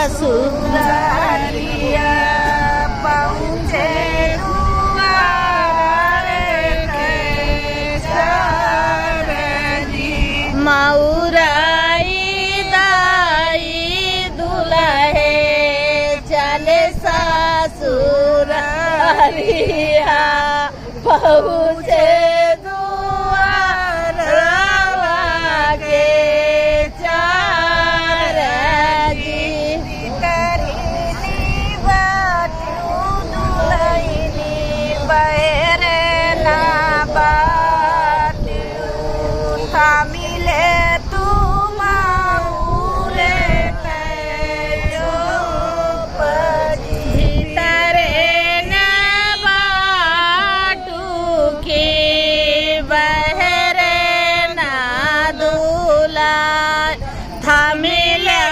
ससुरारिया पहुँचे दुआरे के चारनी मऊराई दाई दुल्हे चले ससुरारिया पहुँचे मिले तुम तारे न बाटू के बहरे न दूला था मिले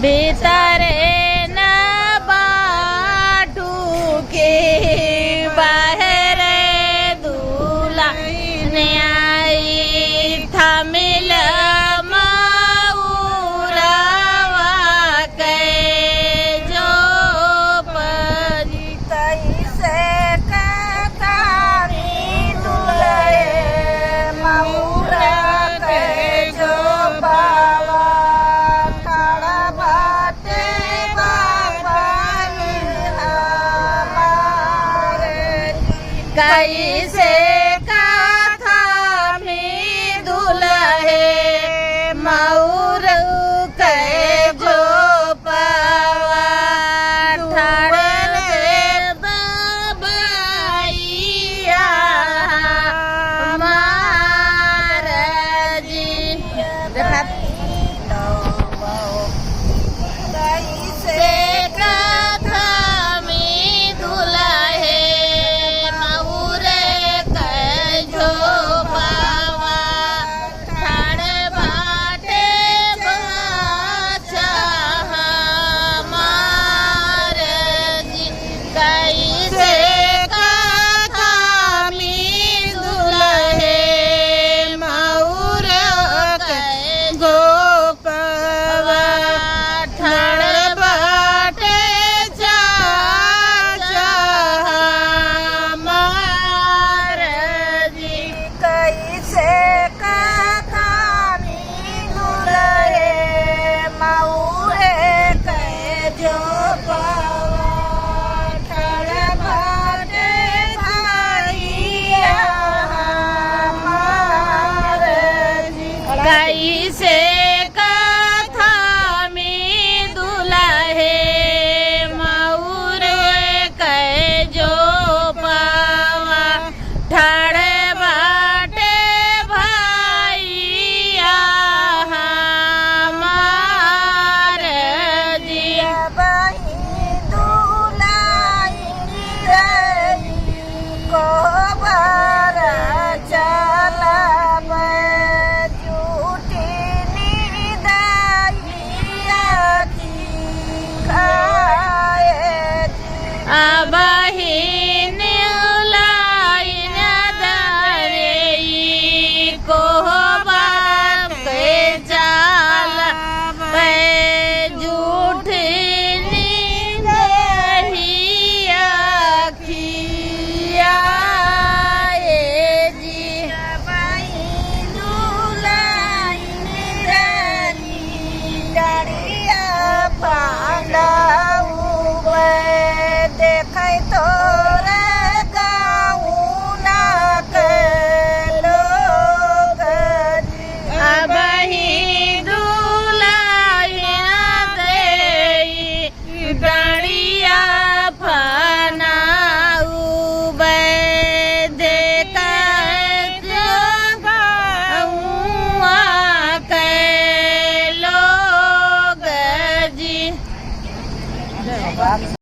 भीतरे न बाटू के बाहरे दूल्हा ने आई था मिल मऊरवा के जो परी कैसे कतारी दुल्हे मऊरा के जो बावा कैसे कथा में दुल्हे मऊर के जो पावा ठाड़े बाबैया महाराजी कैसे कथा में दुल्हे कैसे कथा में दुल्हे मऊर के जो पावा ठाड़े बाटे भैया हमारे जिया बही दुल्हाई को बारा चला बहिन लाइन दरे को बाप के चाल पे झूठ दहिया खिया जी बहिन लाइन दरी डरिया पांडा देखै तो